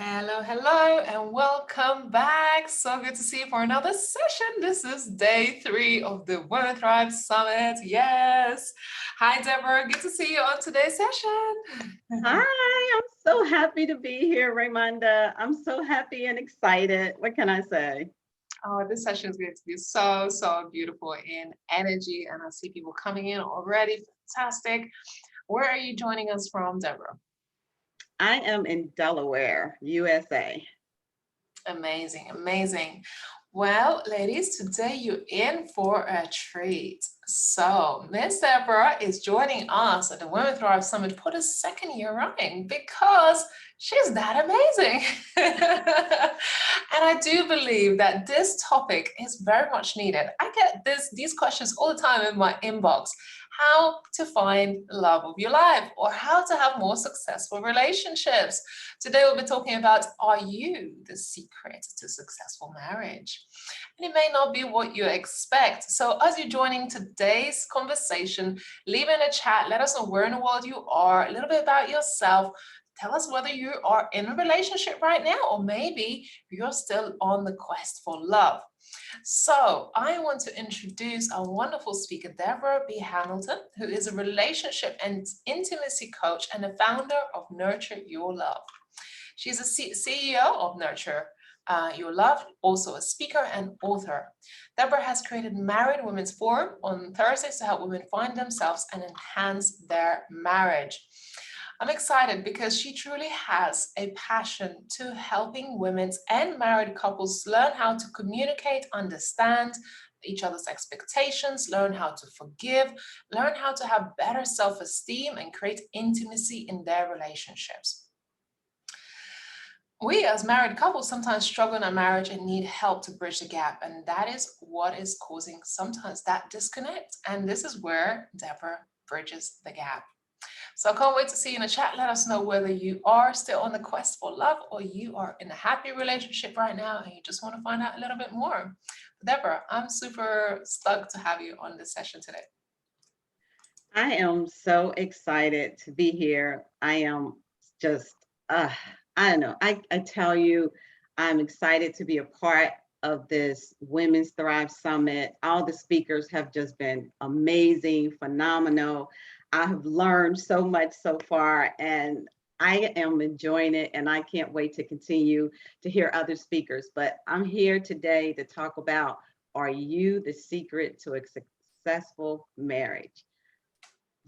Hello, hello, and welcome back. So good to see you for another session. This is day 3 of the Women Thrive Summit. Yes. Hi, Deborah. Good to see you on today's session. Hi, I'm so happy to be here, Raymonda. I'm so happy and excited. What can I say? Oh, this session is going to be so beautiful in energy, and I see people coming in already. Fantastic. Where are you joining us from, Deborah? I am in Delaware, USA. Amazing, amazing. Well, ladies, today you're in for a treat. So, Miss Deborah is joining us at the Women Thrive Summit for the second year running because she's that amazing. And I do believe that this topic is very much needed. I get these questions all the time in my inbox. How to find love of your life or how to have more successful relationships. Today we'll be talking about, are you the secret to successful marriage? And it may not be what you expect. So as you're joining today's conversation, leave in a chat, let us know where in the world you are, a little bit about yourself. Tell us whether you are in a relationship right now, or maybe you're still on the quest for love. So I want to introduce our wonderful speaker, Debra B. Hamilton, who is a relationship and intimacy coach and the founder of Nurture Your Love. She's a CEO of Nurture Your Love, also a speaker and author. Deborah has created Married Women's Forum on Thursdays to help women find themselves and enhance their marriage. I'm excited because she truly has a passion to helping women and married couples learn how to communicate, understand each other's expectations, learn how to forgive, learn how to have better self-esteem and create intimacy in their relationships. We as married couples sometimes struggle in our marriage and need help to bridge the gap. And that is what is causing sometimes that disconnect. And this is where Deborah bridges the gap. So I can't wait to see you in the chat. Let us know whether you are still on the quest for love or you are in a happy relationship right now and you just want to find out a little bit more. Deborah, I'm super stoked to have you on this session today. I am so excited to be here. I am just, uh, I don't know. I tell you, I'm excited to be a part of this Women's Thrive Summit. All the speakers have just been amazing, phenomenal. I have learned so much so far, and I am enjoying it, and I can't wait to continue to hear other speakers. But I'm here today to talk about, are you the secret to a successful marriage?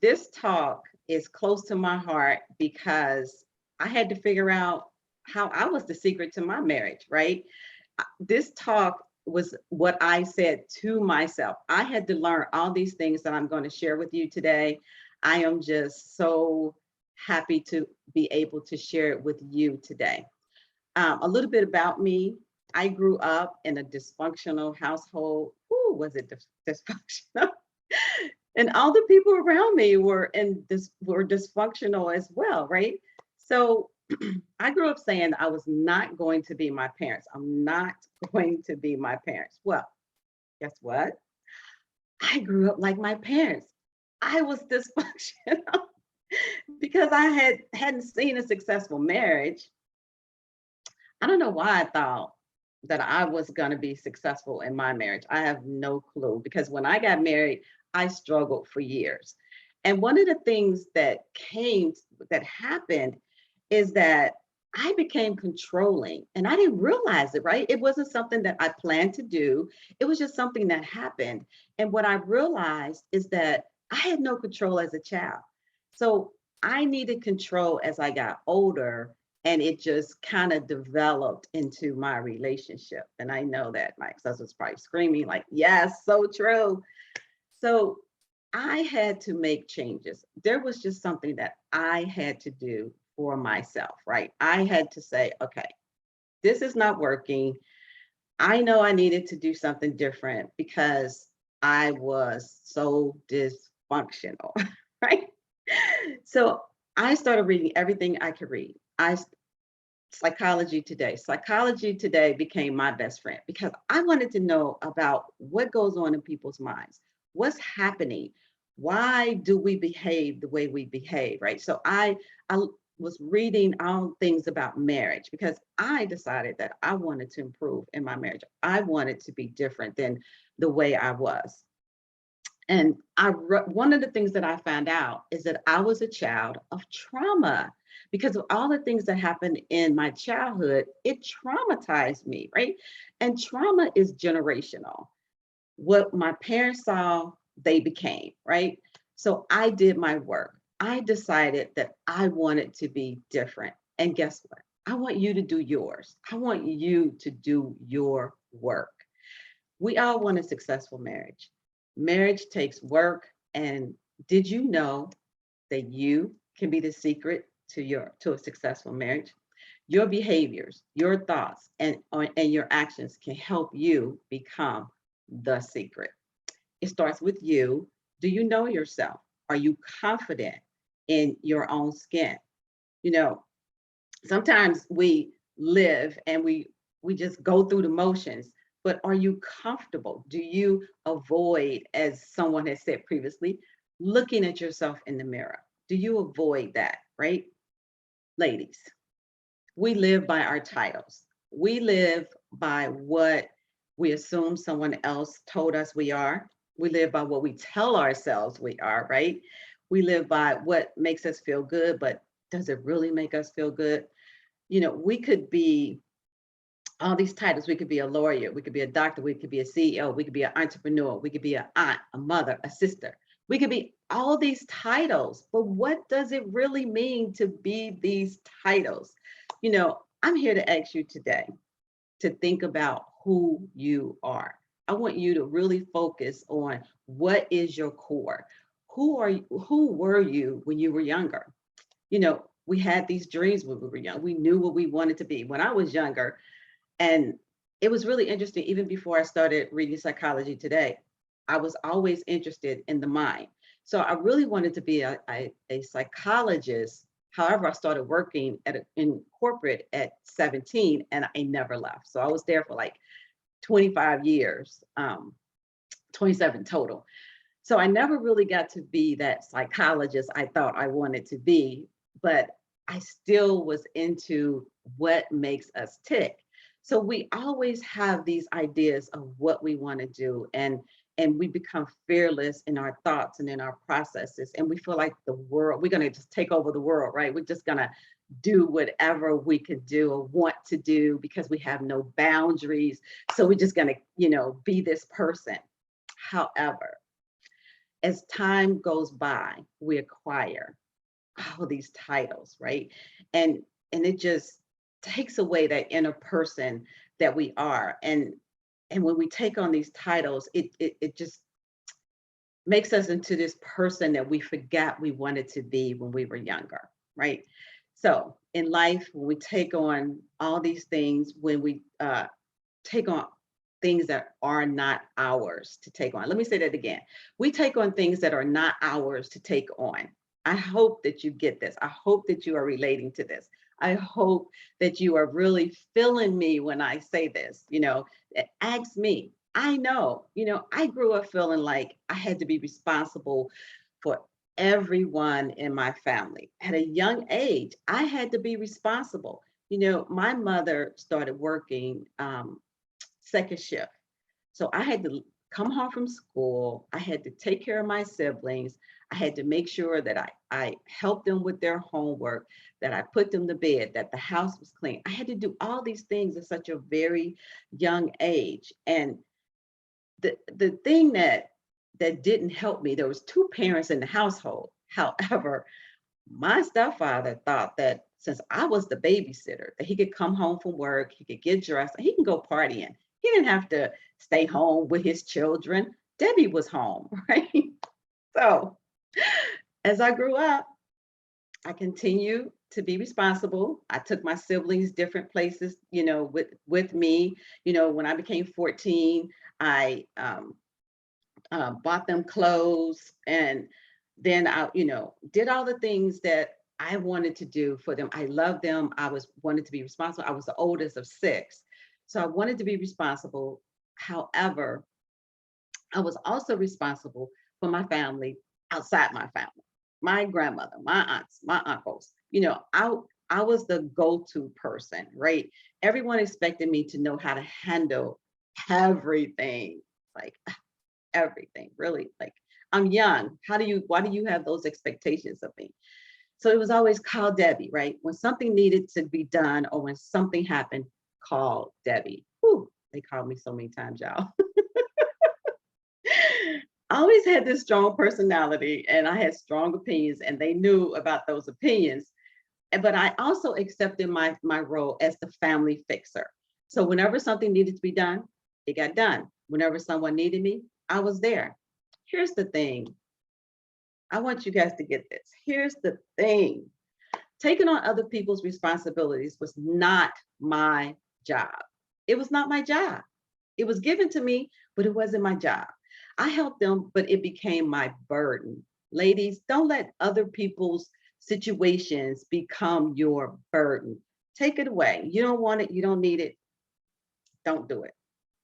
This talk is close to my heart because I had to figure out how I was the secret to my marriage, right? This talk was what I said to myself. I had to learn all these things that I'm going to share with you today. I am just so happy to be able to share it with you today. A little bit about me. I grew up in a dysfunctional household. Ooh, was it dysfunctional? And all the people around me were dysfunctional as well, right? So I grew up saying I was not going to be my parents. I'm not going to be my parents. Well, guess what? I grew up like my parents. I was dysfunctional because I hadn't seen a successful marriage. I don't know why I thought that I was going to be successful in my marriage. I have no clue because when I got married, I struggled for years. And one of the things that happened is that I became controlling and I didn't realize it, right? It wasn't something that I planned to do. It was just something that happened. And what I realized is that I had no control as a child. So I needed control as I got older, and it just kind of developed into my relationship. And I know that my ex-husband's probably screaming like, yes, so true. So I had to make changes. There was just something that I had to do for myself, right? I had to say, okay, this is not working. I know I needed to do something different because I was so dysfunctional, right? So I started reading everything I could read. Psychology Today. Psychology Today became my best friend because I wanted to know about what goes on in people's minds. What's happening? Why do we behave the way we behave, right? So I was reading all things about marriage because I decided that I wanted to improve in my marriage. I wanted to be different than the way I was. And one of the things that I found out is that I was a child of trauma because of all the things that happened in my childhood. It traumatized me, right? And trauma is generational. What my parents saw, they became, right? So I did my work. I decided that I wanted to be different. And guess what? I want you to do yours. I want you to do your work. We all want a successful marriage. Marriage takes work. And did you know that you can be the secret to a successful marriage? Your behaviors, your thoughts, and your actions can help you become the secret. It starts with you. Do you know yourself? Are you confident in your own skin? You know, sometimes we live and we just go through the motions, but are you comfortable? Do you avoid, as someone has said previously, looking at yourself in the mirror? Do you avoid that, right? Ladies, we live by our titles. We live by what we assume someone else told us we are. We live by what we tell ourselves we are, right? We live by what makes us feel good, but does it really make us feel good? You know, we could be all these titles. We could be a lawyer, we could be a doctor, we could be a CEO, we could be an entrepreneur, we could be an aunt, a mother, a sister. We could be all these titles, but what does it really mean to be these titles? You know, I'm here to ask you today to think about who you are. I want you to really focus on what is your core. Who were you when you were younger? You know, we had these dreams when we were young. We knew what we wanted to be. When I was younger, and it was really interesting, even before I started reading psychology today, I was always interested in the mind. So I really wanted to be a psychologist. However, I started working in corporate at 17 and I never left. So I was there for like 25 years, 27 total. So I never really got to be that psychologist I thought I wanted to be, but I still was into what makes us tick. So we always have these ideas of what we want to do, and we become fearless in our thoughts and in our processes, and we feel like the world, we're going to just take over the world, right? We're just going to do whatever we could do or want to do because we have no boundaries. So we're just going to, be this person. However, as time goes by, we acquire all these titles, right? And it just takes away that inner person that we are. And when we take on these titles, it just makes us into this person that we forgot we wanted to be when we were younger, right? So in life, when we take on all these things, when we take on things that are not ours to take on. Let me say that again. We take on things that are not ours to take on. I hope that you get this. I hope that you are relating to this. I hope that you are really feeling me when I say this. Ask me. I know, I grew up feeling like I had to be responsible for everyone in my family. At a young age, I had to be responsible. My mother started working second shift. So I had to come home from school. I had to take care of my siblings. I had to make sure that I helped them with their homework, that I put them to bed, that the house was clean. I had to do all these things at such a very young age. And the thing that didn't help me, there was two parents in the household. However, my stepfather thought that since I was the babysitter, that he could come home from work, he could get dressed, and he can go partying. He didn't have to stay home with his children. Debbie was home, right? So as I grew up, I continued to be responsible. I took my siblings different places, with me. When I became 14, I bought them clothes, and then I, did all the things that I wanted to do for them. I loved them. I wanted to be responsible. I was the oldest of six. So I wanted to be responsible. However, I was also responsible for my family outside my family, my grandmother, my aunts, my uncles. You know, I was the go-to person, right? Everyone expected me to know how to handle everything, like everything, really. Like, I'm young. Why do you have those expectations of me? So it was always call Debbie, right? When something needed to be done or when something happened, call Debbie. Whew, they called me so many times, y'all. I always had this strong personality and I had strong opinions, and they knew about those opinions. But I also accepted my role as the family fixer. So whenever something needed to be done, it got done. Whenever someone needed me, I was there. Here's the thing. I want you guys to get this. Here's the thing. Taking on other people's responsibilities was not my job. It was not my job. It was given to me, but it wasn't my job. I helped them, but it became my burden. Ladies, don't let other people's situations become your burden. Take it away. You don't want it, you don't need it, don't do it.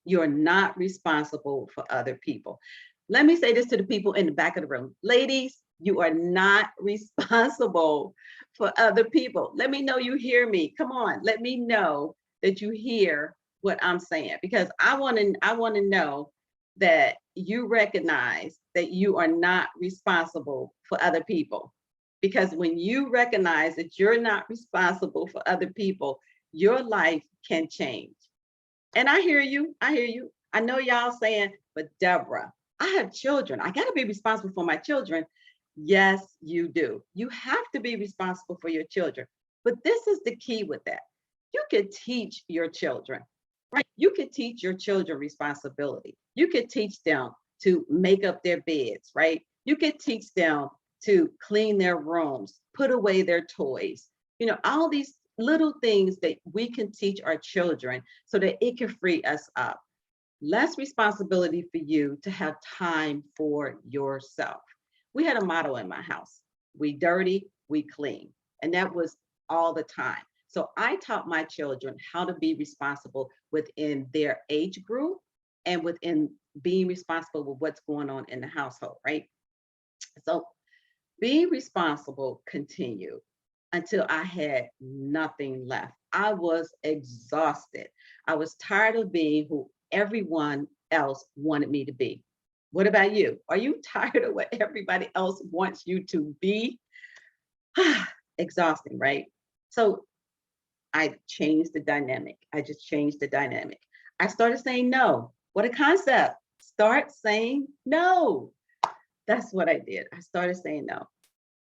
You're not responsible for other people. Let me say this to the people in the back of the room. Ladies, you are not responsible for other people. Let me know you hear me. Come on, let me know that you hear what I'm saying, because I want to know that you recognize that you are not responsible for other people. Because when you recognize that you're not responsible for other people, your life can change. And I hear you. I hear you. I know y'all saying, but Deborah, I have children. I got to be responsible for my children. Yes, you do. You have to be responsible for your children. But this is the key with that. You could teach your children, right? You could teach your children responsibility. You could teach them to make up their beds, right? You could teach them to clean their rooms, put away their toys, all these little things that we can teach our children so that it can free us up. Less responsibility for you to have time for yourself. We had a motto in my house: we dirty, we clean. And that was all the time. So I taught my children how to be responsible within their age group and within being responsible with what's going on in the household, right? So being responsible continued until I had nothing left. I was exhausted. I was tired of being who everyone else wanted me to be. What about you? Are you tired of what everybody else wants you to be? Exhausting, right? So I changed the dynamic. I just changed the dynamic. I started saying no. What a concept. Start saying no. That's what I did. I started saying no.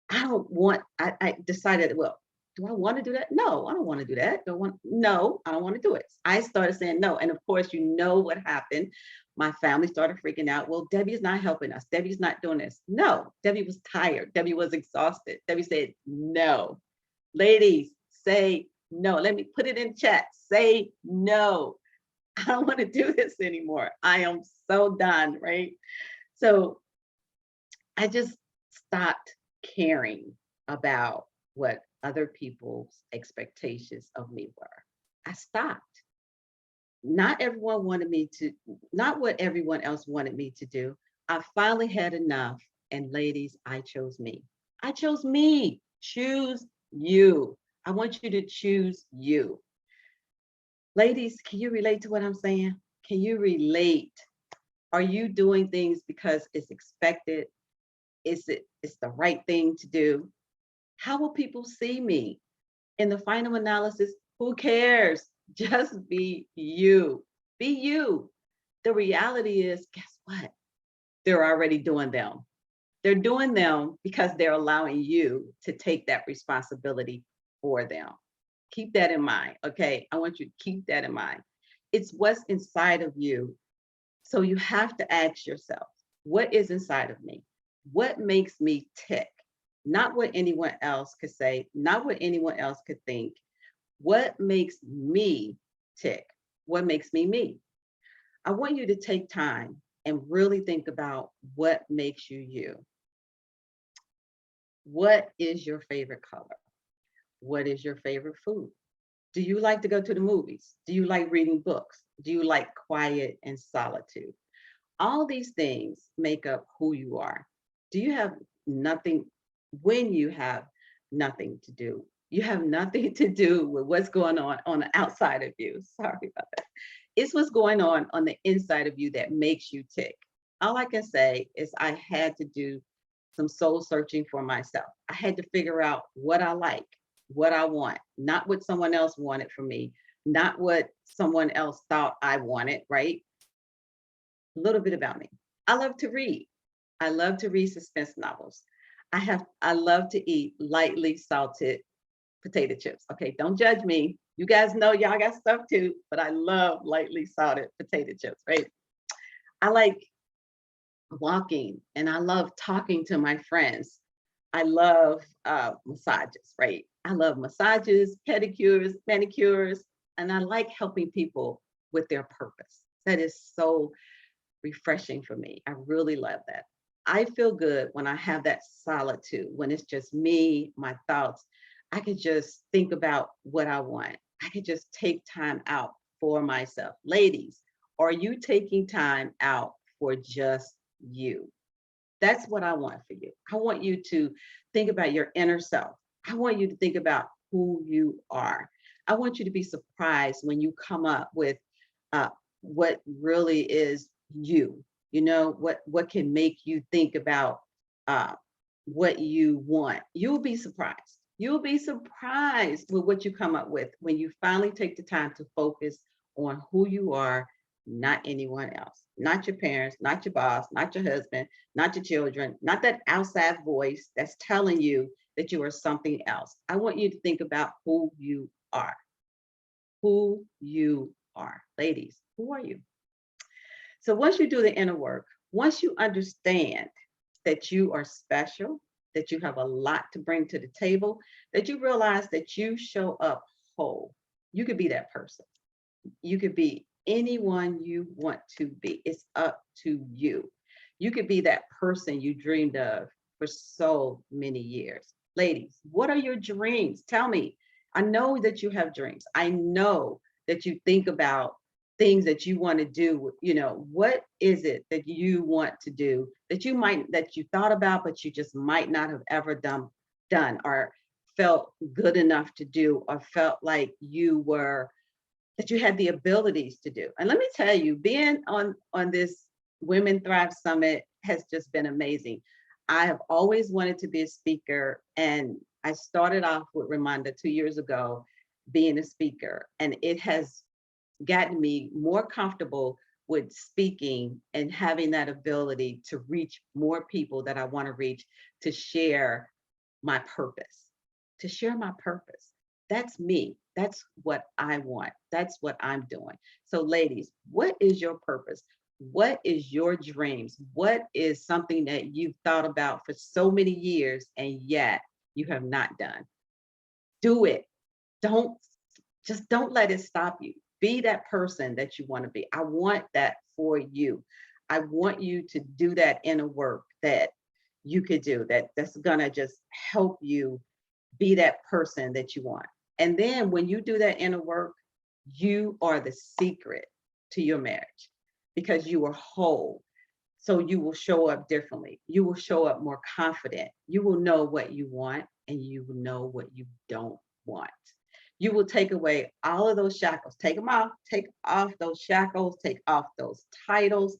I decided, well, do I want to do that? No, I don't want to do that. No, I don't want to do it. I started saying no. And of course, you know what happened. My family started freaking out. Well, Debbie's not helping us. Debbie's not doing this. No, Debbie was tired. Debbie was exhausted. Debbie said, no. Ladies, say no. Let me put it in chat. Say no. I don't want to do this anymore. I am so done, right? So I just stopped caring about what other people's expectations of me were. I stopped. Not everyone wanted me to, not what everyone else wanted me to do. I finally had enough. And ladies, I chose me. I chose me. Choose you. I want you to choose you. Ladies, can you relate to what I'm saying? Can you relate? Are you doing things because it's expected? It's the right thing to do? How will people see me? In the final analysis, who cares? Just be you. Be you. The reality is, guess what? They're already doing them. They're doing them because they're allowing you to take that responsibility for them. Keep that in mind, okay? I want you to keep that in mind. It's what's inside of you. So you have to ask yourself, what is inside of me? What makes me tick? Not what anyone else could say, not what anyone else could think. What makes me tick? What makes me me? I want you to take time and really think about what makes you you. What is your favorite color? What is your favorite food? Do you like to go to the movies? Do you like reading books? Do you like quiet and solitude? All these things make up who you are. Do you have nothing when you have nothing to do? You have nothing to do with what's going on the outside of you. Sorry about that. It's what's going on the inside of you that makes you tick. All I can say is I had to do some soul searching for myself. I had to figure out what I like, what I want, not what someone else wanted from me, not what someone else thought I wanted, right? A little bit about me. I love to read. I love to read suspense novels. I love to eat lightly salted potato chips. Okay, don't judge me. You guys know y'all got stuff too, but I love lightly salted potato chips, right? I like walking and I love talking to my friends. I love massages, right? I love massages, pedicures, manicures, and I like helping people with their purpose. That is so refreshing for me. I really love that. I feel good when I have that solitude, when it's just me, my thoughts. I could just think about what I want. I could just take time out for myself. Ladies, are you taking time out for just you? That's what I want for you. I want you to think about your inner self. I want you to think about who you are. I want you to be surprised when you come up with uh, what really is you. You know what can make you think about uh, what you want. You'll be surprised. You'll be surprised with what you come up with when you finally take the time to focus on who you are, not anyone else, not your parents, not your boss, not your husband, not your children, not that outside voice that's telling you that you are something else. I want you to think about who you are. Who you are. Ladies, who are you? So once you do the inner work, once you understand that you are special, that you have a lot to bring to the table, that you realize that you show up whole, you could be that person. You could be anyone you want to be. It's up to you. You could be that person you dreamed of for so many years. Ladies, what are your dreams? Tell me. I know that you have dreams. I know that you think about things that you want to do. What is it that you want to do that you thought about, but you just might not have ever done or felt good enough to do, or felt like that you had the abilities to do. And let me tell you, being on this Women Thrive Summit has just been amazing. I have always wanted to be a speaker, and I started off with Ramonda 2 years ago being a speaker, and it has gotten me more comfortable with speaking and having that ability to reach more people that I want to reach, to share my purpose, to share my purpose. That's me. That's what I want. That's what I'm doing. So, ladies, what is your purpose? What is your dreams? What is something that you've thought about for so many years and yet you have not done? Do it. Don't don't let it stop you. Be that person that you want to be. I want that for you. I want you to do that inner work that you could do, that's gonna just help you be that person that you want. And then when you do that inner work, you are the secret to your marriage because you are whole. So you will show up differently. You will show up more confident. You will know what you want and you will know what you don't want. You will take away all of those shackles. Take them off. Take off those shackles. Take off those titles.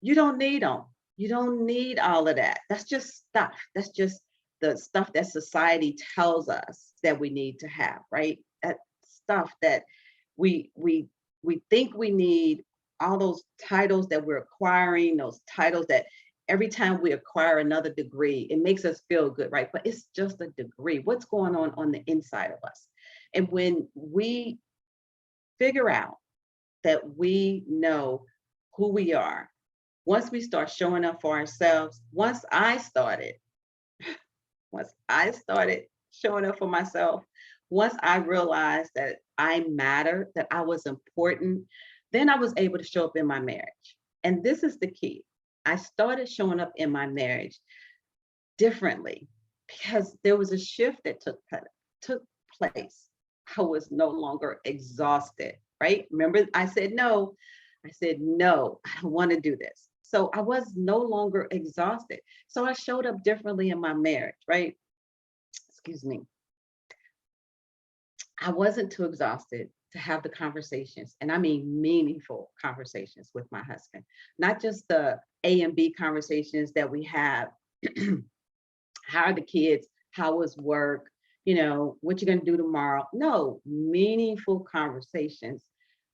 You don't need them. You don't need all of that. That's just stuff. That's just the stuff that society tells us that we need to have, right? That stuff that we think we need, all those titles that we're acquiring, those titles that every time we acquire another degree, it makes us feel good, right? But it's just a degree. What's going on the inside of us? And when we figure out that we know who we are, once we start showing up for ourselves, once I started showing up for myself, once I realized that I mattered, that I was important, then I was able to show up in my marriage. And this is the key. I started showing up in my marriage differently because there was a shift that took place. I was no longer exhausted, right? Remember, I said no. I said, no, I don't want to do this. So I was no longer exhausted. So I showed up differently in my marriage, right? Excuse me. I wasn't too exhausted to have the conversations, and I mean meaningful conversations with my husband, not just the A and B conversations that we have. How are the kids? How was work? What you gonna do tomorrow? No, meaningful conversations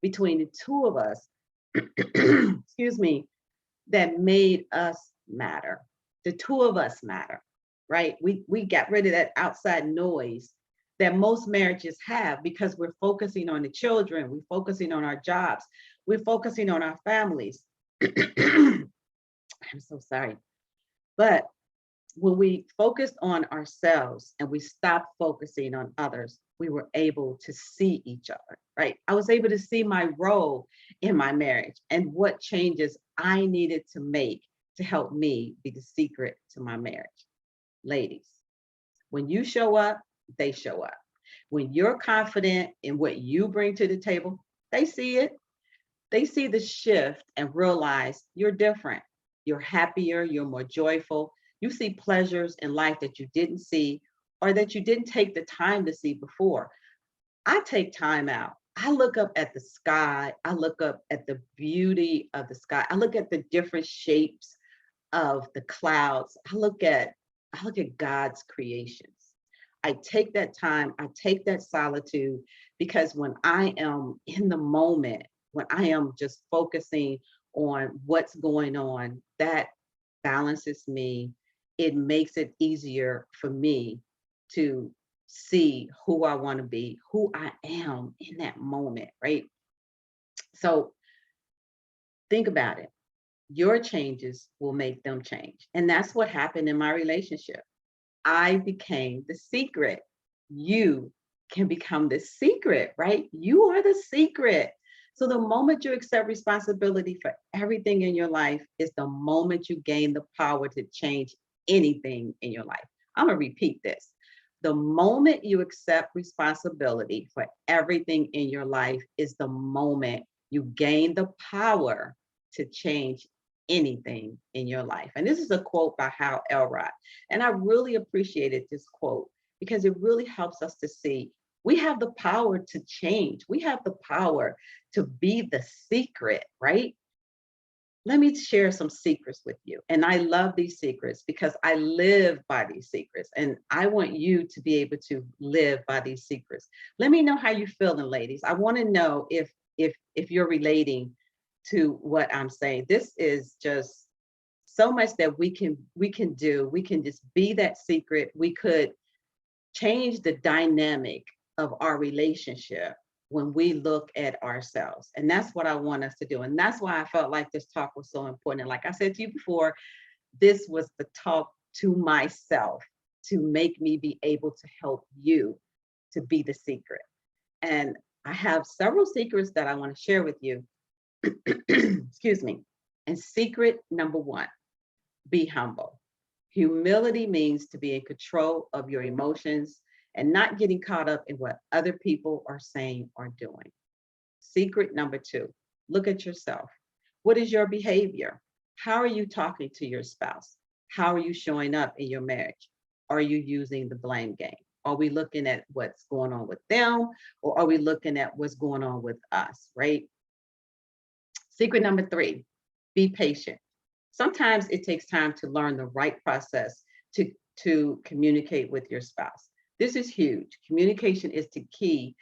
between the two of us, excuse me, that made us matter. The two of us matter, right? We got rid of that outside noise that most marriages have because we're focusing on the children, we're focusing on our jobs, we're focusing on our families. I'm so sorry. But when we focused on ourselves and we stopped focusing on others, we were able to see each other, right? I was able to see my role in my marriage and what changes I needed to make to help me be the secret to my marriage. Ladies, when you show up, they show up. When you're confident in what you bring to the table, they see it. They see the shift and realize you're different. You're happier, you're more joyful. You see pleasures in life that you didn't see or that you didn't take the time to see before. I take time out. I look up at the sky. I look up at the beauty of the sky. I look at the different shapes of the clouds. I look at God's creations. I take that time, I take that solitude because when I am in the moment, when I am just focusing on what's going on, that balances me. It makes it easier for me to see who I want to be, who I am in that moment, right? So think about it. Your changes will make them change. And that's what happened in my relationship. I became the secret. You can become the secret, right? You are the secret. So the moment you accept responsibility for everything in your life is the moment you gain the power to change anything in your life. I'm going to repeat this. The moment you accept responsibility for everything in your life is the moment you gain the power to change anything in your life. And this is a quote by Hal Elrod. And I really appreciated this quote because it really helps us to see we have the power to change. We have the power to be the secret, right? Let me share some secrets with you. And I love these secrets because I live by these secrets. And I want you to be able to live by these secrets. Let me know how you're feeling, ladies. I want to know if you're relating to what I'm saying. This is just so much that we can do. We can just be that secret. We could change the dynamic of our relationship when we look at ourselves. And that's what I want us to do. And that's why I felt like this talk was so important. And like I said to you before, this was the talk to myself to make me be able to help you to be the secret. And I have several secrets that I want to share with you. Excuse me. And secret number one, be humble. Humility means to be in control of your emotions and not getting caught up in what other people are saying or doing. Secret number two, look at yourself. What is your behavior? How are you talking to your spouse? How are you showing up in your marriage? Are you using the blame game? Are we looking at what's going on with them or are we looking at what's going on with us, right? Secret number three, be patient. Sometimes it takes time to learn the right process to communicate with your spouse. This is huge. Communication is the key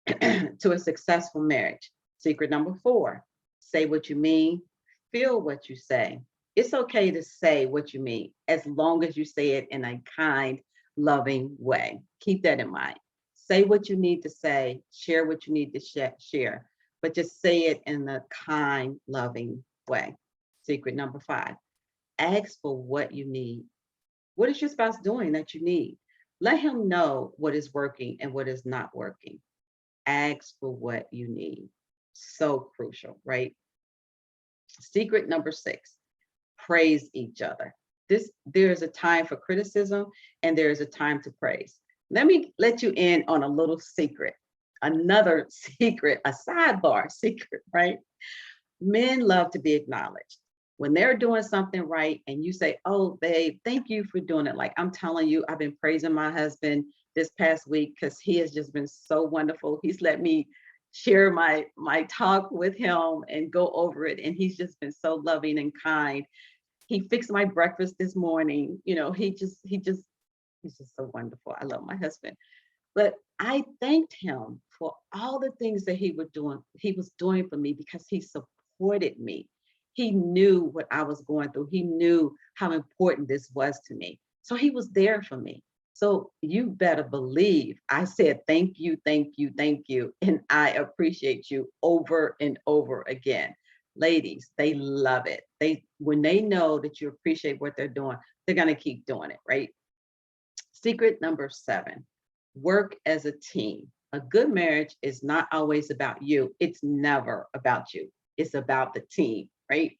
to a successful marriage. Secret number four, say what you mean, feel what you say. It's okay to say what you mean as long as you say it in a kind, loving way. Keep that in mind. Say what you need to say, share what you need to share, but just say it in a kind, loving way. Secret number five, ask for what you need. What is your spouse doing that you need? Let him know what is working and what is not working. Ask for what you need. So crucial, right? Secret number six, praise each other. There's a time for criticism and there is a time to praise. Let me let you in on a little secret. Another secret, a sidebar secret, right? Men love to be acknowledged. When they're doing something right and you say, oh, babe, thank you for doing it. Like I'm telling you, I've been praising my husband this past week because he has just been so wonderful. He's let me share my talk with him and go over it, and he's just been so loving and kind. He fixed my breakfast this morning. You know, he's just so wonderful. I love my husband. But I thanked him for all the things that he was doing for me because he supported me. He knew what I was going through. He knew how important this was to me. So he was there for me. So you better believe I said thank you, thank you, thank you. And I appreciate you over and over again. Ladies, they love it. When they know that you appreciate what they're doing, they're gonna keep doing it, right? Secret number 7, work as a team. A good marriage is not always about you. It's never about you. It's about the team, right?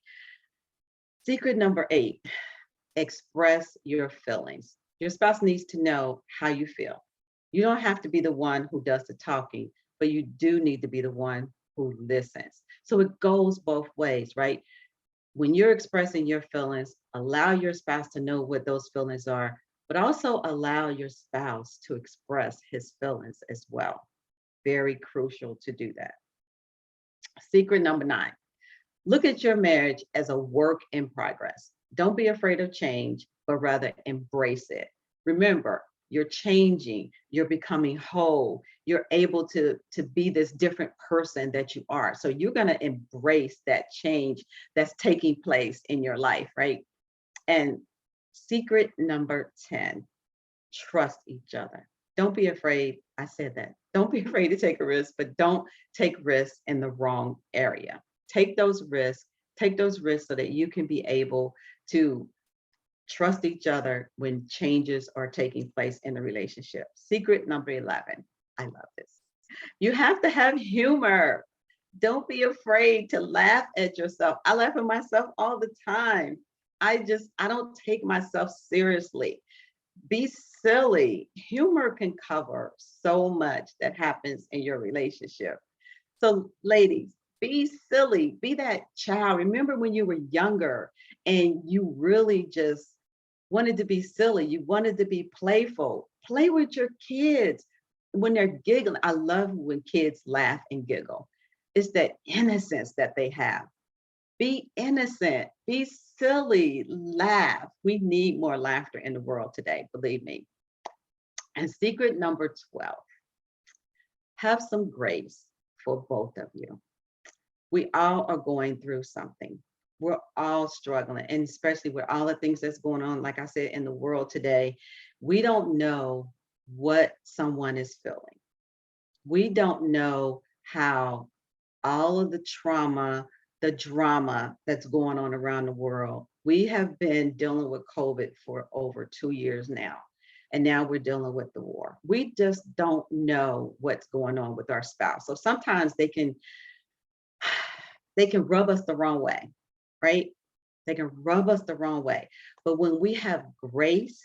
Secret number 8, express your feelings. Your spouse needs to know how you feel. You don't have to be the one who does the talking, but you do need to be the one who listens. So it goes both ways, right? When you're expressing your feelings, allow your spouse to know what those feelings are, but also allow your spouse to express his feelings as well. Very crucial to do that. Secret number 9, look at your marriage as a work in progress. Don't be afraid of change, but rather embrace it. Remember, you're changing, you're becoming whole, you're able to be this different person that you are. So you're going to embrace that change that's taking place in your life, right? And secret number 10, trust each other. Don't be afraid. I said that. Don't be afraid to take a risk, but don't take risks in the wrong area. Take those risks, so that you can be able to trust each other when changes are taking place in the relationship. Secret number 11. I love this. You have to have humor. Don't be afraid to laugh at yourself. I laugh at myself all the time. I don't take myself seriously. Be silly. Humor can cover so much that happens in your relationship. So, ladies, be silly, be that child. Remember when you were younger and you really just wanted to be silly, you wanted to be playful. Play with your kids when they're giggling. I love when kids laugh and giggle. It's that innocence that they have. Be innocent, be silly, laugh. We need more laughter in the world today, believe me. And secret number 12, have some grace for both of you. We all are going through something. We're all struggling, and especially with all the things that's going on, like I said, in the world today, we don't know what someone is feeling. We don't know how all of the trauma, the drama that's going on around the world. We have been dealing with COVID for over 2 years now. And now we're dealing with the war. We just don't know what's going on with our spouse. So sometimes they can rub us the wrong way, right? They can rub us the wrong way. But when we have grace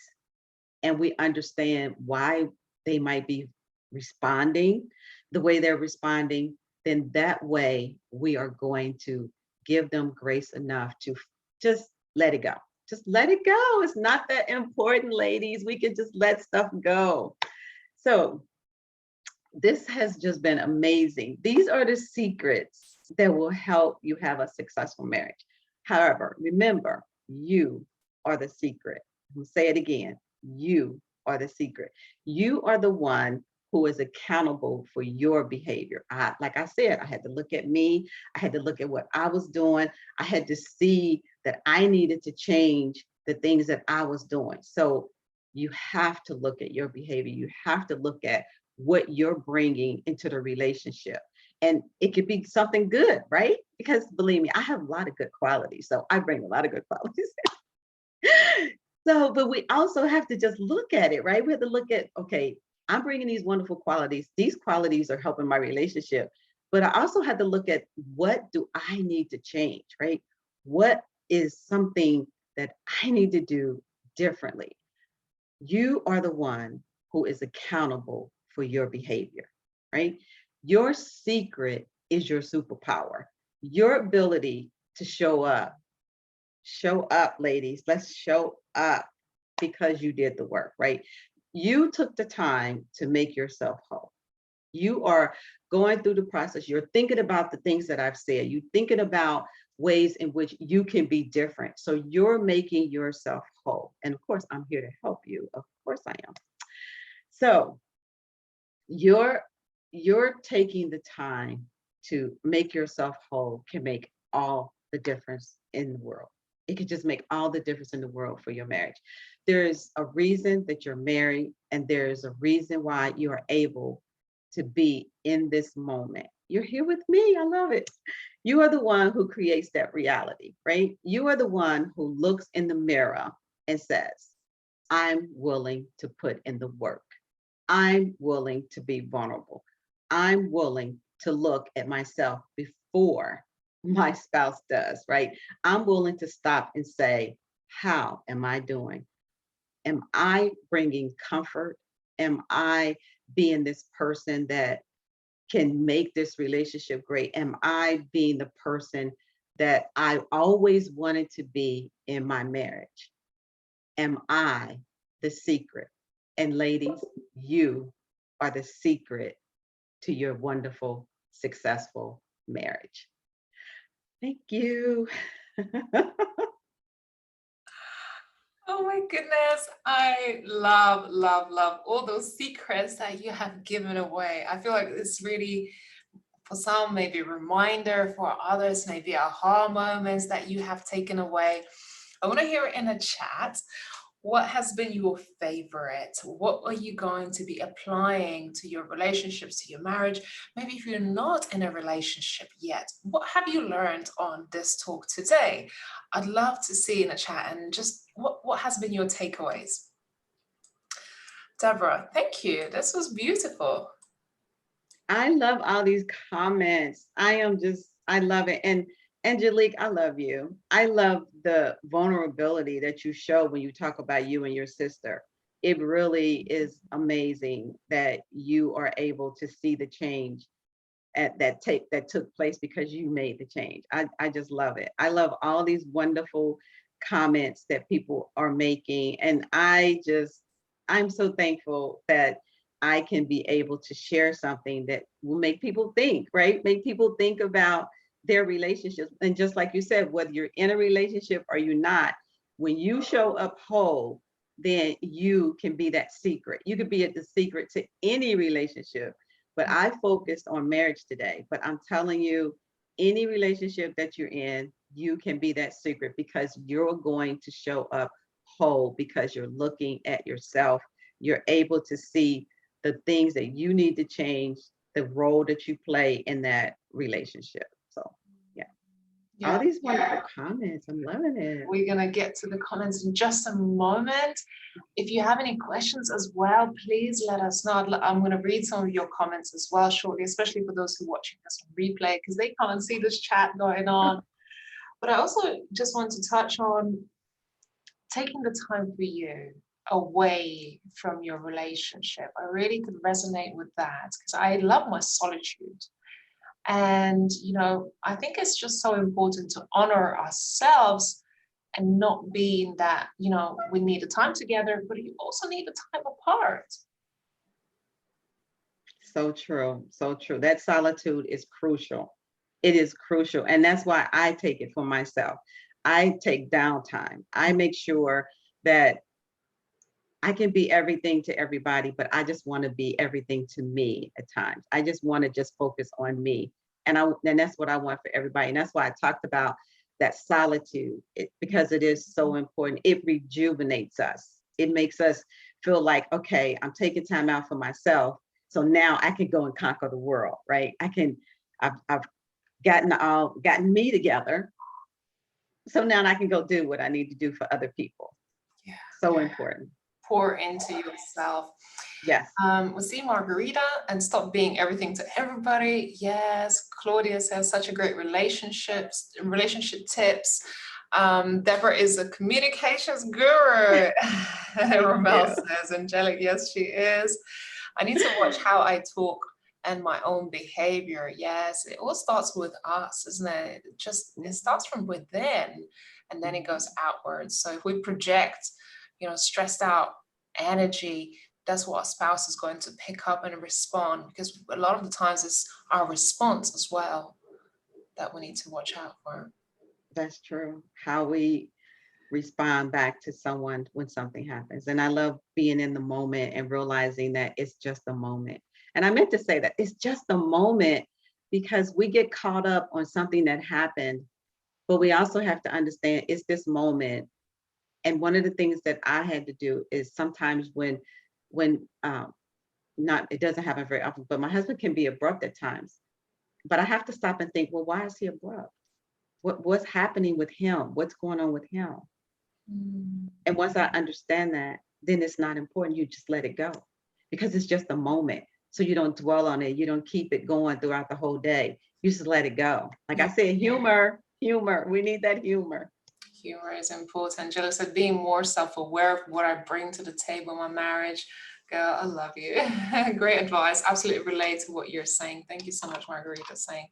and we understand why they might be responding the way they're responding, then that way we are going to give them grace enough to just let it go. Just let it go. It's not that important, ladies. We can just let stuff go. So this has just been amazing. These are the secrets that will help you have a successful marriage. However, remember, you are the secret. I'll say it again. You are the secret. You are the one who is accountable for your behavior. Like I said, I had to look at me. I had to look at what I was doing. I had to see that I needed to change the things that I was doing. So you have to look at your behavior. You have to look at what you're bringing into the relationship. And it could be something good, right? Because believe me, I have a lot of good qualities. So I bring a lot of good qualities. So, but we also have to just look at it, right? We have to look at, okay, I'm bringing these wonderful qualities. These qualities are helping my relationship. But I also have to look at, what do I need to change, right? What is something that I need to do differently? You are the one who is accountable for your behavior, right? Your secret is your superpower, your ability to show up. Show up, ladies. Let's show up because you did the work, right? You took the time to make yourself whole. You are going through the process. You're thinking about the things that I've said. You're thinking about ways in which you can be different. So you're making yourself whole. And of course, I'm here to help you. Of course I am. So you're taking the time to make yourself whole can make all the difference in the world. It could just make all the difference in the world for your marriage. There's a reason that you're married, and there's a reason why you are able to be in this moment. You're here with me. I love it. You are the one who creates that reality, right? You are the one who looks in the mirror and says, I'm willing to put in the work. I'm willing to be vulnerable. I'm willing to look at myself before my spouse does, right? I'm willing to stop and say, how am I doing? Am I bringing comfort? Am I being this person that can make this relationship great? Am I being the person that I always wanted to be in my marriage? Am I the secret? And ladies, you are the secret to your wonderful, successful marriage. Thank you. Oh my goodness. I love, love, love all those secrets that you have given away. I feel like it's really, for some, maybe a reminder, for others, maybe aha moments that you have taken away. I want to hear it in the chat. What has been your favorite? What are you going to be applying to your relationships, to your marriage? Maybe if you're not in a relationship yet, what have you learned on this talk today? I'd love to see in the chat, and just what has been your takeaways? Deborah, thank you. This was beautiful. I love all these comments. I love it. And Angelique, I love you. I love the vulnerability that you show when you talk about you and your sister. It really is amazing that you are able to see the change that took place because you made the change. I just love it. I love all these wonderful comments that people are making. And I'm so thankful that I can be able to share something that will make people think, right? Make people think about their relationships. And just like you said, whether you're in a relationship or you're not, when you show up whole, then you can be that secret. You could be at the secret to any relationship. But I focused on marriage today. But I'm telling you, any relationship that you're in, you can be that secret because you're going to show up whole because you're looking at yourself. You're able to see the things that you need to change, the role that you play in that relationship. So, yeah. All Yeah. these wonderful comments. I'm loving it. We're going to get to the comments in just a moment. If you have any questions as well, please let us know. I'm going to read some of your comments as well shortly, especially for those who are watching this on replay, because they can't see this chat going on. But I also just want to touch on taking the time for you away from your relationship. I really could resonate with that because I love my solitude. And, I think it's just so important to honor ourselves and not being that, we need a time together, but you also need a time apart. So true. So true. That solitude is crucial. It is crucial. And that's why I take it for myself. I take downtime. I make sure that I can be everything to everybody, but I just want to be everything to me at times. I just want to just focus on me. And that's what I want for everybody. And that's why I talked about that solitude because it is so important. It rejuvenates us. It makes us feel like, okay, I'm taking time out for myself. So now I can go and conquer the world, right? I've gotten me together. So now I can go do what I need to do for other people. Yeah. So important. Pour into yourself. Yes. We see Margarita and stop being everything to everybody. Yes. Claudia says such a great relationship tips. Deborah is a communications guru. Ramel says, Angelic, yes, she is. I need to watch how I talk and my own behavior. Yes, it all starts with us, isn't it? It starts from within and then it goes outwards. So if we project, stressed out energy, that's what our spouse is going to pick up and respond, because a lot of the times it's our response as well that we need to watch out for. That's true. How we respond back to someone when something happens. And I love being in the moment and realizing that it's just a moment. And I meant to say that it's just a moment because we get caught up on something that happened, but we also have to understand it's this moment. And one of the things that I had to do is sometimes when not it doesn't happen very often, but my husband can be abrupt at times. But I have to stop and think, well, why is he abrupt? What's happening with him? What's going on with him? Mm. And once I understand that, then it's not important. You just let it go because it's just a moment. So you don't dwell on it. You don't keep it going throughout the whole day. You just let it go. Like I said, humor. We need that humor. Humor is important. Jill said, being more self-aware of what I bring to the table in my marriage. Girl, I love you. Great advice. Absolutely relate to what you're saying. Thank you so much, Margarita, saying.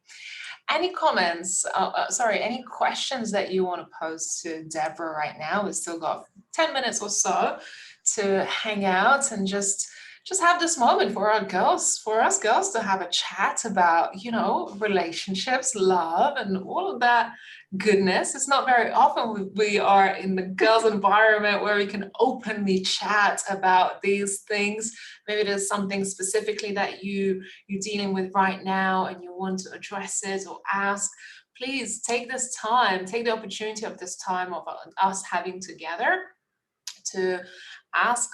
Any comments, any questions that you want to pose to Deborah right now? We've still got 10 minutes or so to hang out and just have this moment for us girls to have a chat about, you know, relationships, love, and all of that goodness. It's not very often we are in the girls' environment where we can openly chat about these things. Maybe there's something specifically that you're dealing with right now and you want to address it or ask. Please take this time, take the opportunity of this time of us having together to ask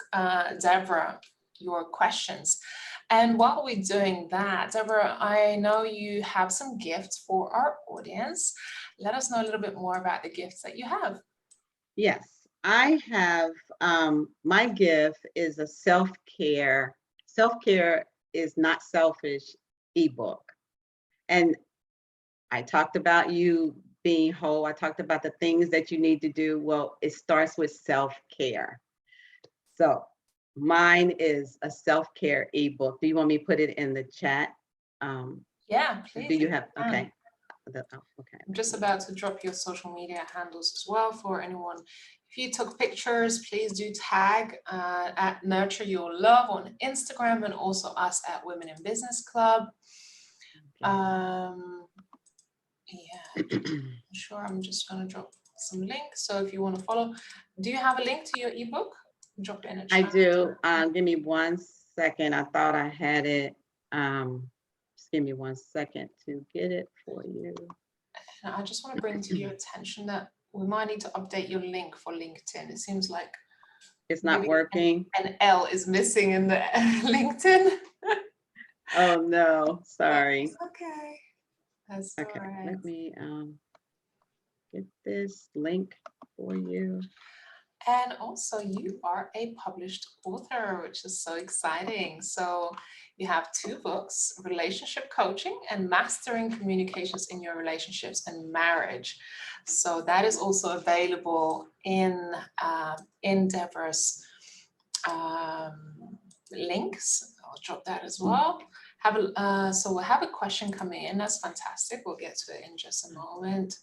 Deborah your questions. And while we're doing that, Deborah, I know you have some gifts for our audience. Let us know a little bit more about the gifts that you have. Yes, I have, my gift is a self-care is not selfish ebook. And I talked about you being whole. I talked about the things that you need to do. Well, it starts with self-care. So mine is a self-care ebook. Do you want me to put it in the chat? Yeah, please. Do you have, okay. Okay. I'm just about to drop your social media handles as well for anyone. If you took pictures, please do tag at Nurture Your Love on Instagram and also us at Women in Business Club. Yeah, sure. I'm just going to drop some links. So if you want to follow, do you have a link to your ebook? Drop it in a chat. I do. Give me 1 second. I thought I had it. Just give me 1 second to get it for you. And I just want to bring to your attention that we might need to update your link for LinkedIn. It seems like it's not working. An L is missing in the LinkedIn. Oh no, sorry. That's okay. That's okay. All right. Let me get this link for you. And also you are a published author, which is so exciting. So you have 2 books, Relationship Coaching and Mastering Communications in Your Relationships and Marriage. So that is also available in Deborah's links. I'll drop that as well. So we'll have a question coming in. That's fantastic. We'll get to it in just a moment.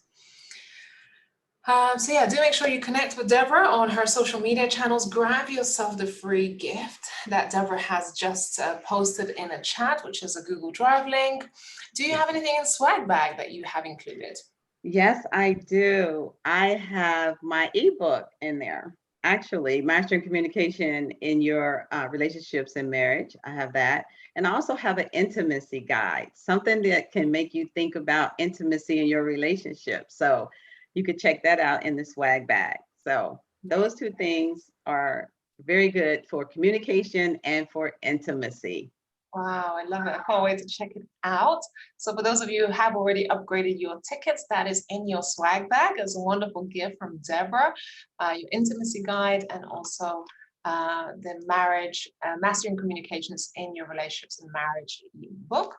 So yeah, do make sure you connect with Deborah on her social media channels. Grab yourself the free gift that Deborah has just posted in a chat, which is a Google Drive link. Do you have anything in swag bag that you have included? Yes, I do. I have my ebook in there. Actually, Mastering Communication in Your Relationships and Marriage. I have that. And I also have an intimacy guide, something that can make you think about intimacy in your relationship. So you could check that out in the swag bag. So those 2 things are very good for communication and for intimacy. Wow, I love it. I can't wait to check it out. So for those of you who have already upgraded your tickets, that is in your swag bag as a wonderful gift from Deborah, your intimacy guide, and also the marriage, mastering communications in your relationships and marriage book.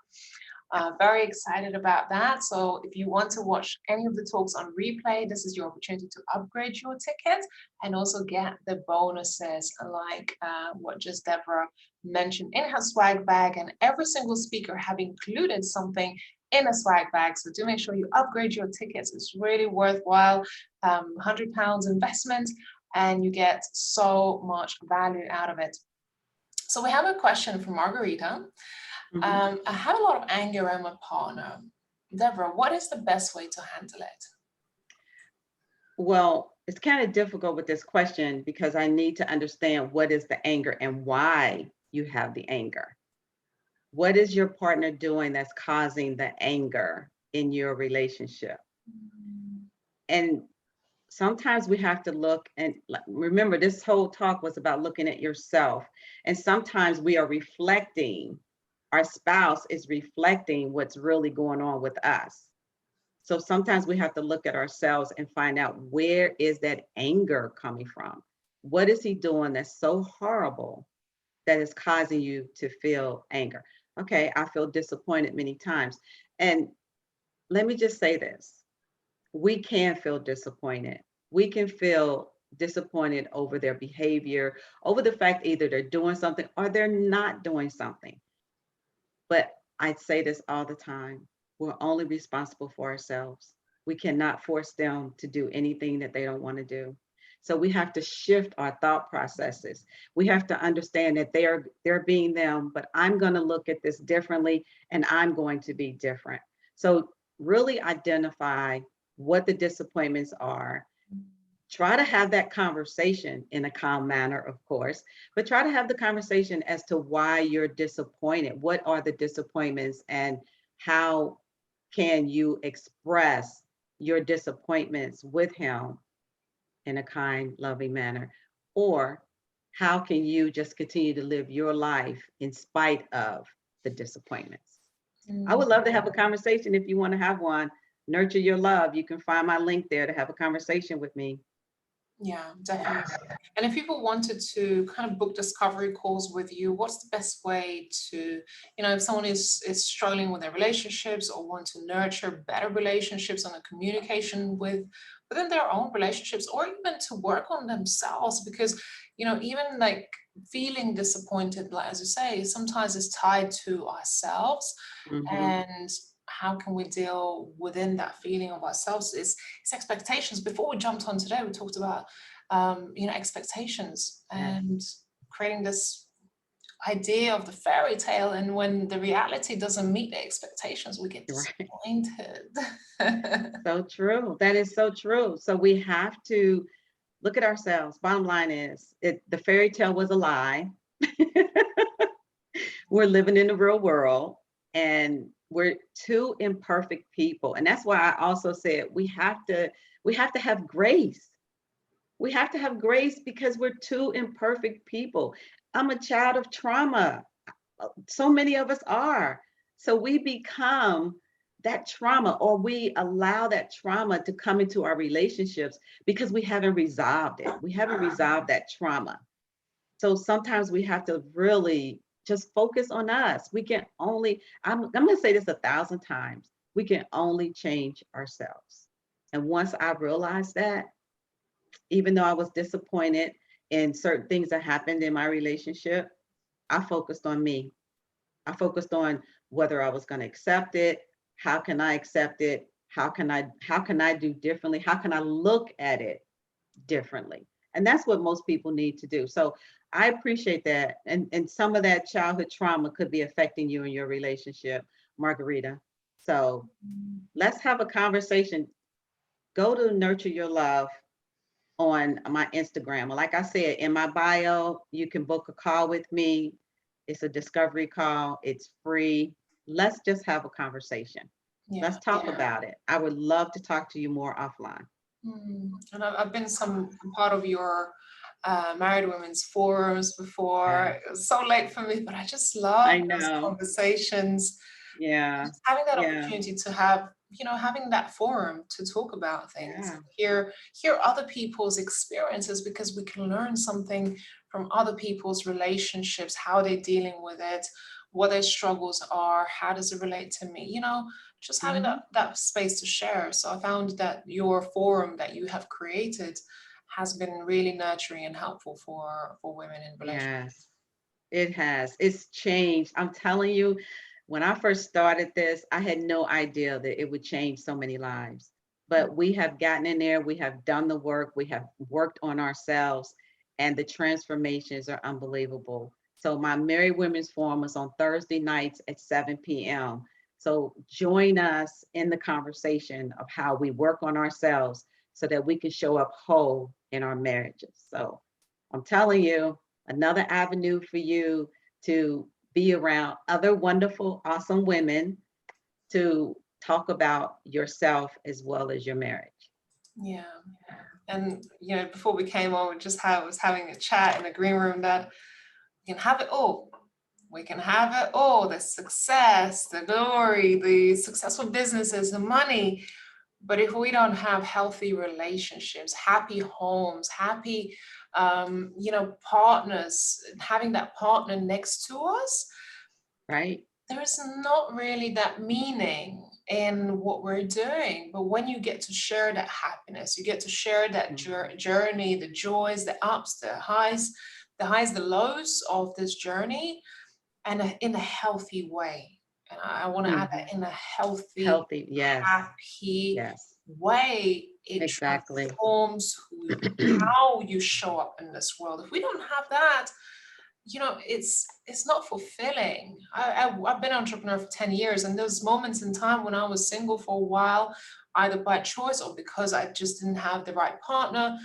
Very excited about that. So if you want to watch any of the talks on replay, this is your opportunity to upgrade your ticket and also get the bonuses like what just Deborah mentioned in her swag bag, and every single speaker have included something in a swag bag. So do make sure you upgrade your tickets. It's really worthwhile, £100 investment, and you get so much value out of it. So we have a question from Margarita. Mhm. I have a lot of anger at my partner. Deborah, what is the best way to handle it? Well, it's kind of difficult with this question because I need to understand what is the anger and why you have the anger. What is your partner doing that's causing the anger in your relationship? And sometimes we have to look and remember, this whole talk was about looking at yourself. And sometimes we are reflecting, our spouse is reflecting what's really going on with us. So sometimes we have to look at ourselves and find out, where is that anger coming from? What is he doing that's so horrible that is causing you to feel anger? Okay, I feel disappointed many times. And let me just say this, we can feel disappointed. We can feel disappointed over their behavior, over the fact either they're doing something or they're not doing something. But I say this all the time, we're only responsible for ourselves. We cannot force them to do anything that they don't want to do. So we have to shift our thought processes. We have to understand that they're being them, but I'm going to look at this differently and I'm going to be different. So really identify what the disappointments are. Try to have that conversation in a calm manner, of course, but try to have the conversation as to why you're disappointed. What are the disappointments and how can you express your disappointments with him in a kind, loving manner? Or how can you just continue to live your life in spite of the disappointments? I would love to have a conversation. If you want to have one, Nurture Your Love, you can find my link there to have a conversation with me. Yeah, definitely. And if people wanted to kind of book discovery calls with you, what's the best way to, if someone is struggling with their relationships or want to nurture better relationships and a communication within their own relationships, or even to work on themselves, because even like feeling disappointed, like as you say, sometimes it's tied to ourselves. Mhm. And how can we deal within that feeling of ourselves? It's expectations. Before we jumped on today, we talked about expectations Yes. and creating this idea of the fairy tale, and when the reality doesn't meet the expectations, we get You're right. disappointed. So true. That is so true. So we have to look at ourselves. Bottom line is, the fairy tale was a lie. We're living in the real world and we're two imperfect people. And that's why I also said we have to have grace. We have to have grace because we're two imperfect people. I'm a child of trauma. So many of us are. So we become that trauma, or we allow that trauma to come into our relationships because we haven't resolved it. We haven't resolved that trauma. So sometimes we have to really just focus on us. We can only, I'm going to say this 1,000 times, we can only change ourselves. And once I realized that, even though I was disappointed in certain things that happened in my relationship, I focused on me. I focused on whether I was going to accept it. How can I accept it? How can I do differently? How can I look at it differently? And that's what most people need to do. So I appreciate that. And some of that childhood trauma could be affecting you in your relationship, Margarita. So let's have a conversation. Go to Nurture Your Love on my Instagram. Like I said, in my bio, you can book a call with me. It's a discovery call, it's free. Let's just have a conversation. Yeah. Let's talk about it. I would love to talk to you more offline. And I've been some part of your married women's forums before. Yes, It was so late for me, but I just I love those know. conversations. Yeah, Just having that yeah, opportunity to have, having that forum to talk about things, yeah, hear other people's experiences, because we can learn something from other people's relationships, how they're dealing with it, what their struggles are, how does it relate to me, just having mhm, that space to share. So I found that your forum that you have created has been really nurturing and helpful for women in relationships. yes. It has. It's changed. I'm telling you, when I first started this, I had no idea that it would change so many lives. But we have gotten in there, we have done the work, we have worked on ourselves, and the transformations are unbelievable. So my Married Women's Forum is on Thursday nights at 7 p.m. So join us in the conversation of how we work on ourselves so that we can show up whole in our marriages. So I'm telling you, another avenue for you to be around other wonderful, awesome women to talk about yourself as well as your marriage. Yeah. And, before we came on, was having a chat in the green room that we can have it all. We can have it all, the success, the glory, the successful businesses, the money. But if we don't have healthy relationships, happy homes, happy, partners, having that partner next to us, Right? there is not really that meaning in what we're doing. But when you get to share that happiness, you get to share that journey, the joys, the ups, the highs, the lows of this journey, and in a healthy way. And I want to add that in a healthy, Yes, happy yes, way. It exactly. transforms how you show up in this world. If we don't have that, it's not fulfilling. I've been an entrepreneur for 10 years, and there's moments in time when I was single for a while, either by choice or because I just didn't have the right partner.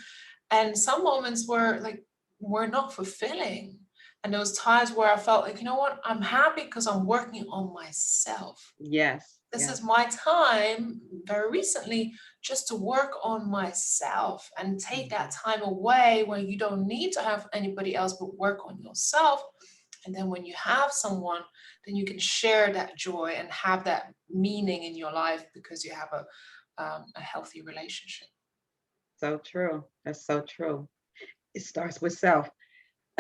And some moments were not fulfilling. And there was times where I felt like, you know what, I'm happy because I'm working on myself. Yes. This Yes. is my time very recently just to work on myself and take that time away when you don't need to have anybody else but work on yourself. And then when you have someone, then you can share that joy and have that meaning in your life because you have a healthy relationship. So true. That's so true. It starts with self.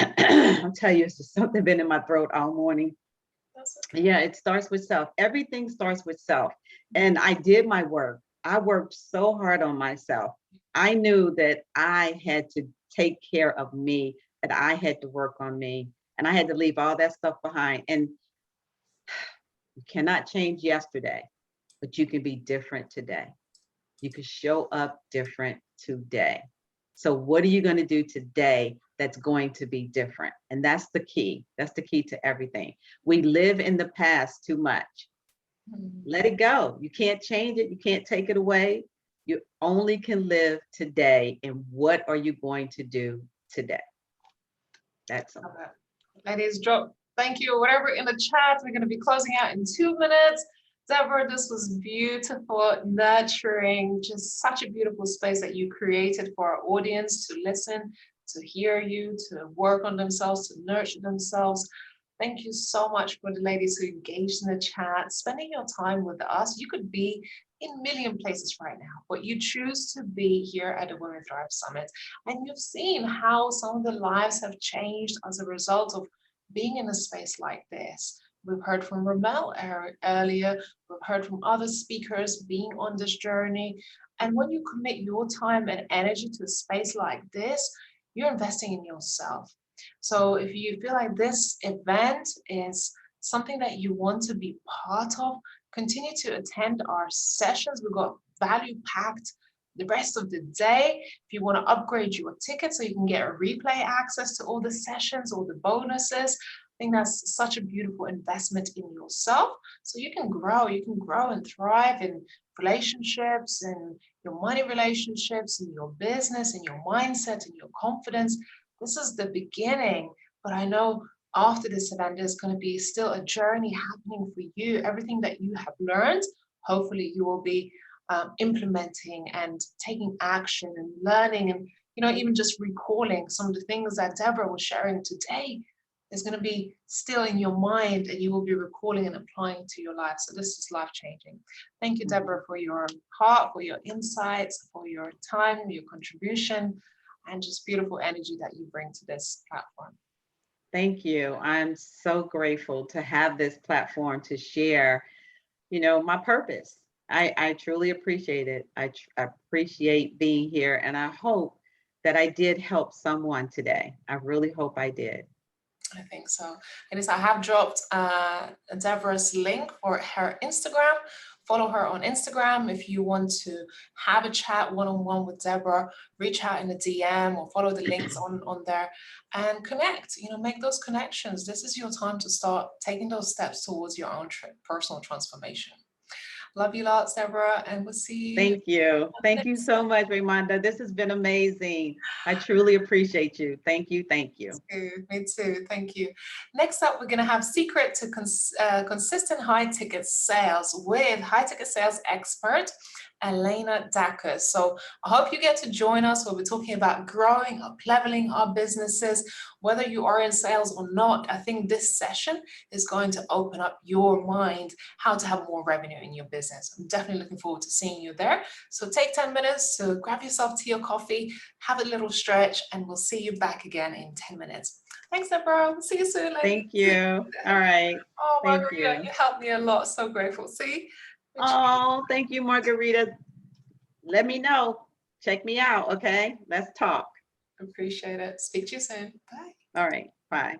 I'll tell you, it's just something been in my throat all morning. That's okay. Yeah, it starts with self. Everything starts with self. And I did my work. I worked so hard on myself. I knew that I had to take care of me, that I had to work on me, and I had to leave all that stuff behind. And you cannot change yesterday, but you can be different today. You can show up different today. So, what are you going to do today that's going to be different? And that's the key. That's the key to everything. We live in the past too much. Let it go. You can't change it. You can't take it away. You only can live today. And what are you going to do today? That's all. Okay. Ladies, drop thank you, whatever in the chat. We're going to be closing out in 2 minutes. Deborah, this was beautiful, nurturing, just such a beautiful space that you created for our audience to listen, to hear you, to work on themselves, to nurture themselves. Thank you so much for the ladies who engaged in the chat, spending your time with us. You could be in a million places right now, but you choose to be here at the Women Thrive Summit. And you've seen how some of the lives have changed as a result of being in a space like this. We've heard from Ramel earlier, we've heard from other speakers being on this journey. And when you commit your time and energy to a space like this, you're investing in yourself. So if you feel like this event is something that you want to be part of, continue to attend our sessions. We've got value packed the rest of the day. If you want to upgrade your ticket so you can get a replay access to all the sessions, all the bonuses, I think that's such a beautiful investment in yourself. So you can grow and thrive in relationships, in your money relationships, in your business, in your mindset, in your confidence. This is the beginning, but I know after this event, there's going to be still a journey happening for you. Everything that you have learned, hopefully you will be implementing and taking action and learning and, even just recalling some of the things that Deborah was sharing today is going to be still in your mind and you will be recalling and applying to your life. So this is life-changing. Thank you, Deborah, for your heart, for your insights, for your time, your contribution, and just beautiful energy that you bring to this platform. Thank you. I'm so grateful to have this platform to share, my purpose. I truly appreciate it. I appreciate being here, and I hope that I did help someone today. I really hope I did. I think so. And I have dropped Deborah's link for her Instagram follow her on Instagram. If you want to have a chat one-on-one with Debra, reach out in a DM or follow the links on there and connect, make those connections. This is your time to start taking those steps towards your own personal transformation. Love you lots, Debra, and we'll see you. Thank you. Thank you so much, Raimonda. This has been amazing. I truly appreciate you. Thank you. Thank you. Me too. Thank you. Next up, we're going to have secret to consistent high ticket sales with high ticket sales expert Elena Dacus. So I hope you get to join us where we're talking about growing, up leveling our businesses, whether you are in sales or not. I think this session is going to open up your mind how to have more revenue in your business. I'm definitely looking forward to seeing you there. So take 10 minutes to grab yourself tea or coffee, have a little stretch, and we'll see you back again in 10 minutes. Thanks, Debra. See you soon, ladies. Thank you. All right. Oh, Thank Margarita, you helped me a lot. So grateful. See? Oh, thank you, Margarita. Let me know. Check me out, okay? Let's talk. Appreciate it. Speak to you soon. Bye. All right. Bye.